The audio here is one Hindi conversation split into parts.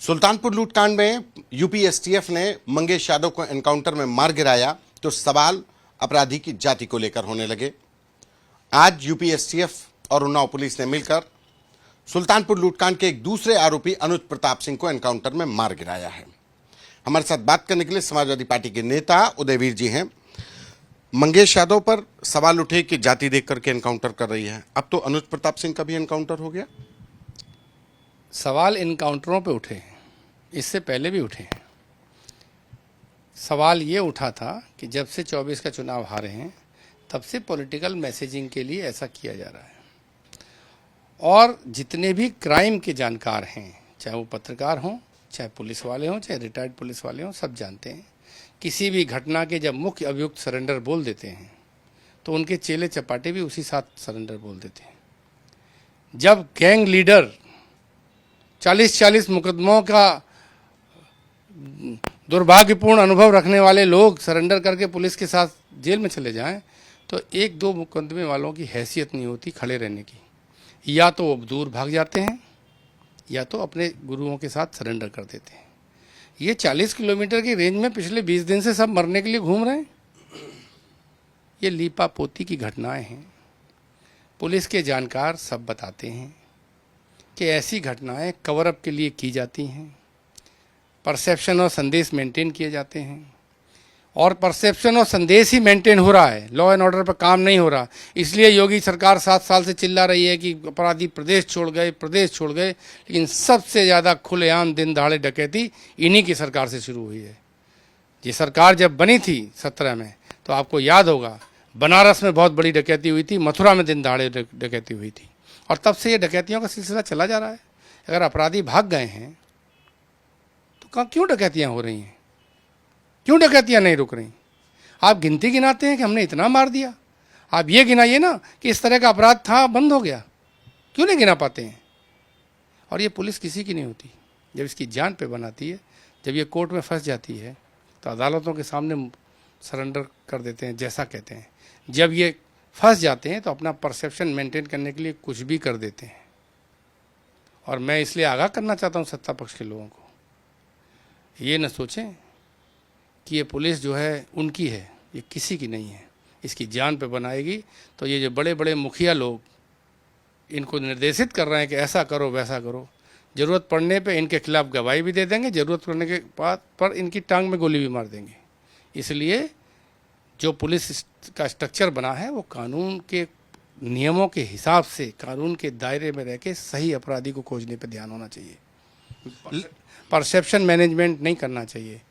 सुल्तानपुर लूटकांड में यूपी एसटीएफ ने मंगेश यादव को एनकाउंटर में मार गिराया तो सवाल अपराधी की जाति को लेकर होने लगे। आज यूपी एसटीएफ और उन्नाव पुलिस ने मिलकर सुल्तानपुर लूटकांड के एक दूसरे आरोपी अनुज प्रताप सिंह को एनकाउंटर में मार गिराया है। हमारे साथ बात करने के लिए समाजवादी पार्टी के नेता उदयवीर जी हैं। मंगेश यादव पर सवाल उठे कि जाति देख करके एनकाउंटर कर रही है, अब तो अनुज प्रताप सिंह का भी एनकाउंटर हो गया। सवाल इनकाउंटरों पे उठे हैं, इससे पहले भी उठे हैं। सवाल ये उठा था कि जब से 24 का चुनाव हारे हैं तब से पॉलिटिकल मैसेजिंग के लिए ऐसा किया जा रहा है। और जितने भी क्राइम के जानकार हैं, चाहे वो पत्रकार हों, चाहे पुलिस वाले हों, चाहे रिटायर्ड पुलिस वाले हों, सब जानते हैं किसी भी घटना के जब मुख्य अभियुक्त सरेंडर बोल देते हैं तो उनके चेले चपाटे भी उसी साथ सरेंडर बोल देते हैं। जब गैंग लीडर 40-40 मुकदमों का दुर्भाग्यपूर्ण अनुभव रखने वाले लोग सरेंडर करके पुलिस के साथ जेल में चले जाएं तो एक दो मुकदमे वालों की हैसियत नहीं होती खड़े रहने की। या तो वो दूर भाग जाते हैं या तो अपने गुरुओं के साथ सरेंडर कर देते हैं। ये 40 किलोमीटर की रेंज में पिछले 20 दिन से सब मरने के लिए घूम रहे हैं। ये लीपा पोती की घटनाएं हैं। पुलिस के जानकार सब बताते हैं कि ऐसी घटनाएं कवर अप के लिए की जाती हैं, परसेप्शन और संदेश मेंटेन किए जाते हैं। और परसेप्शन और संदेश ही मेंटेन हो रहा है, लॉ एंड ऑर्डर पर काम नहीं हो रहा। इसलिए योगी सरकार 7 साल से चिल्ला रही है कि अपराधी प्रदेश छोड़ गए, लेकिन सबसे ज़्यादा खुलेआम दिन दहाड़े डकैती इन्हीं की सरकार से शुरू हुई है। ये सरकार जब बनी थी 17 में तो आपको याद होगा बनारस में बहुत बड़ी डकैती हुई थी, मथुरा में दिन दहाड़े डकैती हुई थी, और तब से ये डकैतियों का सिलसिला चला जा रहा है। अगर अपराधी भाग गए हैं तो क्यों डकैतियाँ हो रही हैं, क्यों डकैतियाँ नहीं रुक रही? आप गिनती गिनाते हैं कि हमने इतना मार दिया, आप ये गिनाइए ना कि इस तरह का अपराध था, बंद हो गया, क्यों नहीं गिना पाते हैं? और ये पुलिस किसी की नहीं होती। जब इसकी जान पे बनाती है, जब ये कोर्ट में फंस जाती है तो अदालतों के सामने सरेंडर कर देते हैं, जैसा कहते हैं। जब ये फंस जाते हैं तो अपना परसेप्शन मेंटेन करने के लिए कुछ भी कर देते हैं। और मैं इसलिए आगाह करना चाहता हूँ सत्ता पक्ष के लोगों को, ये न सोचें कि ये पुलिस जो है उनकी है, ये किसी की नहीं है। इसकी जान पे बनाएगी तो ये जो बड़े बड़े मुखिया लोग इनको निर्देशित कर रहे हैं कि ऐसा करो वैसा करो, ज़रूरत पड़ने पे इनके खिलाफ गवाही भी दे देंगे, ज़रूरत पड़ने के बाद पर इनकी टांग में गोली भी मार देंगे। इसलिए जो पुलिस का स्ट्रक्चर बना है वो कानून के नियमों के हिसाब से, कानून के दायरे में रह के सही अपराधी को खोजने पे ध्यान होना चाहिए। परसेप्शन मैनेजमेंट नहीं करना चाहिए।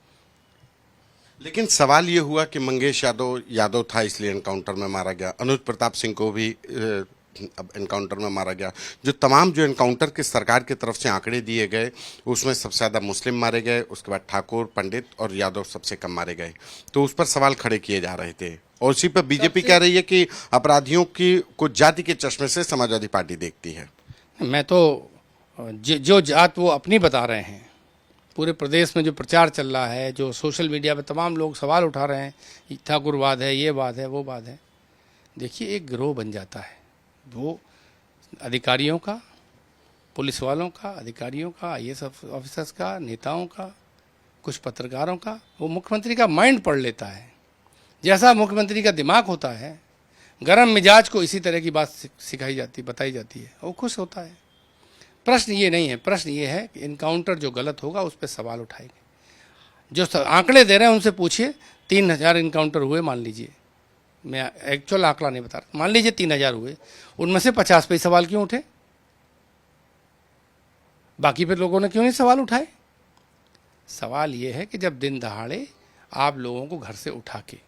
लेकिन सवाल ये हुआ कि मंगेश यादव था इसलिए एनकाउंटर में मारा गया, अनुज प्रताप सिंह को भी अब एनकाउंटर में मारा गया। जो एनकाउंटर के सरकार की तरफ से आंकड़े दिए गए उसमें सबसे ज़्यादा मुस्लिम मारे गए, उसके बाद ठाकुर, पंडित और यादव सबसे कम मारे गए। तो उस पर सवाल खड़े किए जा रहे थे और उसी पर बीजेपी कह रही है कि अपराधियों की कुछ जाति के चश्मे से समाजवादी पार्टी देखती है। मैं तो जो जात वो अपनी बता रहे हैं, पूरे प्रदेश में जो प्रचार चल रहा है, जो सोशल मीडिया पे तमाम लोग सवाल उठा रहे हैं, ठाकुरवाद है, ये बात है, वो बात है। देखिए एक गिरोह बन जाता है, वो अधिकारियों का, पुलिस वालों का, अधिकारियों का, आईएएस ऑफिसर्स का, नेताओं का, कुछ पत्रकारों का। वो मुख्यमंत्री का माइंड पढ़ लेता है। जैसा मुख्यमंत्री का दिमाग होता है, गरम मिजाज को इसी तरह की बात बताई जाती है, वो खुश होता है। प्रश्न ये नहीं है, प्रश्न ये है कि इनकाउंटर जो गलत होगा उस पर सवाल उठाएंगे। जो आंकड़े दे रहे हैं उनसे पूछिए, 3000 इनकाउंटर हुए मान लीजिए, मैं एक्चुअल आंकड़ा नहीं बता रहा, मान लीजिए 3000 हुए, उनमें से 50 पे सवाल क्यों उठे? बाकी पे लोगों ने क्यों नहीं सवाल उठाए? सवाल ये है कि जब दिन दहाड़े आप लोगों को घर से उठा के,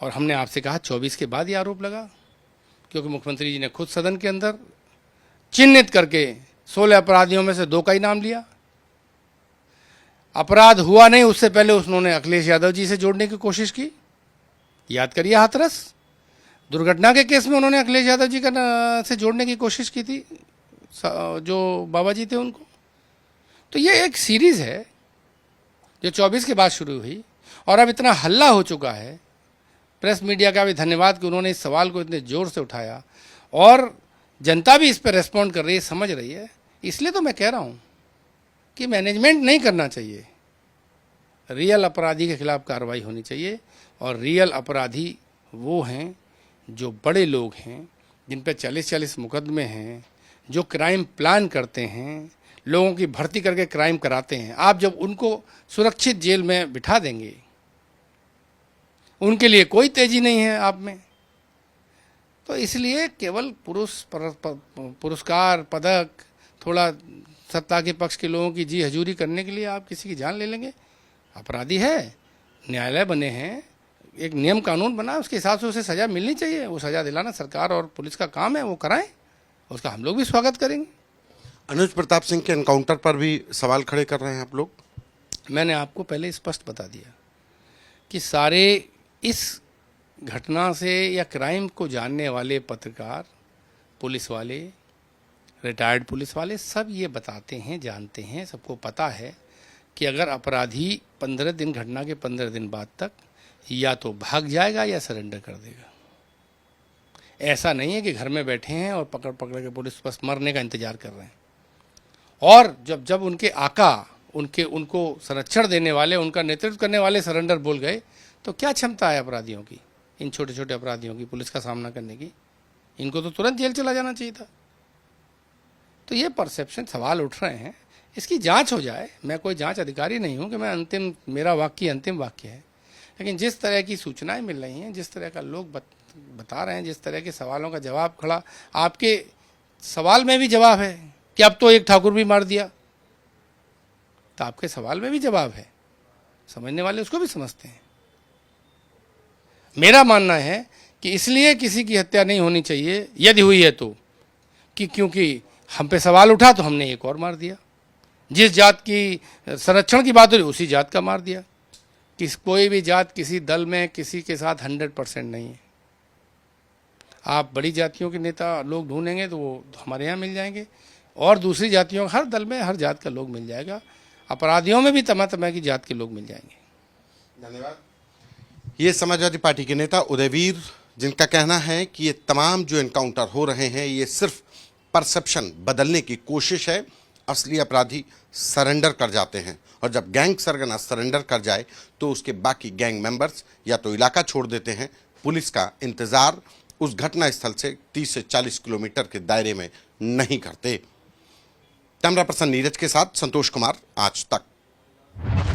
और हमने आपसे कहा 24 के बाद ये आरोप लगा, क्योंकि मुख्यमंत्री जी ने खुद सदन के अंदर चिन्हित करके 16 अपराधियों में से 2 का ही नाम लिया। अपराध हुआ नहीं उससे पहले उन्होंने अखिलेश यादव जी से जोड़ने की कोशिश की। याद करिए हाथरस दुर्घटना के केस में उन्होंने अखिलेश यादव जी से जोड़ने की कोशिश की थी, जो बाबा जी थे उनको। तो ये एक सीरीज है जो 24 के बाद शुरू हुई और अब इतना हल्ला हो चुका है। प्रेस मीडिया का भी धन्यवाद कि उन्होंने इस सवाल को इतने जोर से उठाया और जनता भी इस पर रेस्पॉन्ड कर रही है, समझ रही है। इसलिए तो मैं कह रहा हूँ कि मैनेजमेंट नहीं करना चाहिए, रियल अपराधी के खिलाफ कार्रवाई होनी चाहिए। और रियल अपराधी वो हैं जो बड़े लोग हैं, जिन पे 40-40 मुकदमे हैं, जो क्राइम प्लान करते हैं, लोगों की भर्ती करके क्राइम कराते हैं। आप जब उनको सुरक्षित जेल में बिठा देंगे, उनके लिए कोई तेजी नहीं है आप में, तो इसलिए केवल पुरस्कार, पदक, थोड़ा सत्ता के पक्ष के लोगों की जी हजूरी करने के लिए आप किसी की जान ले लेंगे? अपराधी है, न्यायालय बने हैं, एक नियम कानून बना, उसके हिसाब से उसे सज़ा मिलनी चाहिए। वो सज़ा दिलाना सरकार और पुलिस का काम है, वो कराएं, उसका हम लोग भी स्वागत करेंगे। अनुज प्रताप सिंह के एनकाउंटर पर भी सवाल खड़े कर रहे हैं आप लोग। मैंने आपको पहले स्पष्ट बता दिया कि सारे इस घटना से या क्राइम को जानने वाले पत्रकार, पुलिस वाले, रिटायर्ड पुलिस वाले सब ये बताते हैं, जानते हैं, सबको पता है कि अगर अपराधी 15 दिन, घटना के 15 दिन बाद तक या तो भाग जाएगा या सरेंडर कर देगा। ऐसा नहीं है कि घर में बैठे हैं और पकड़ पकड़ के पुलिस बस मरने का इंतजार कर रहे हैं। और जब उनके आका, उनको संरक्षण देने वाले, उनका नेतृत्व करने वाले सरेंडर बोल गए, तो क्या क्षमता है अपराधियों की, इन छोटे छोटे अपराधियों की पुलिस का सामना करने की? इनको तो तुरंत जेल चला जाना चाहिए था। तो ये परसेप्शन, सवाल उठ रहे हैं, इसकी जांच हो जाए। मैं कोई जांच अधिकारी नहीं हूं कि मैं मेरा वाक्य अंतिम वाक्य है, लेकिन जिस तरह की सूचनाएं मिल रही हैं, जिस तरह का लोग बता रहे हैं, जिस तरह के सवालों का जवाब खड़ा, आपके सवाल में भी जवाब है कि अब तो एक ठाकुर भी मार दिया, तो आपके सवाल में भी जवाब है, समझने वाले उसको भी समझते हैं। मेरा मानना है कि इसलिए किसी की हत्या नहीं होनी चाहिए, यदि हुई है तो कि क्योंकि हम पे सवाल उठा तो हमने एक और मार दिया, जिस जात की संरक्षण की बात हो रही उसी जात का मार दिया। कोई भी जात किसी दल में किसी के साथ 100% नहीं है। आप बड़ी जातियों के नेता लोग ढूंढेंगे तो वो हमारे यहाँ मिल जाएंगे, और दूसरी जातियों, हर दल में हर जात का लोग मिल जाएगा। अपराधियों में भी तमाम की जात के लोग मिल जाएंगे। धन्यवाद। ये समाजवादी पार्टी के नेता उदयवीर, जिनका कहना है कि ये तमाम जो एनकाउंटर हो रहे हैं ये सिर्फ परसेप्शन बदलने की कोशिश है। असली अपराधी सरेंडर कर जाते हैं, और जब गैंग सरगना सरेंडर कर जाए तो उसके बाकी गैंग मेंबर्स या तो इलाका छोड़ देते हैं, पुलिस का इंतजार उस घटना स्थल से 30 से 40 किलोमीटर के दायरे में नहीं करते। कैमरा पर्सन नीरज के साथ संतोष कुमार, आज तक।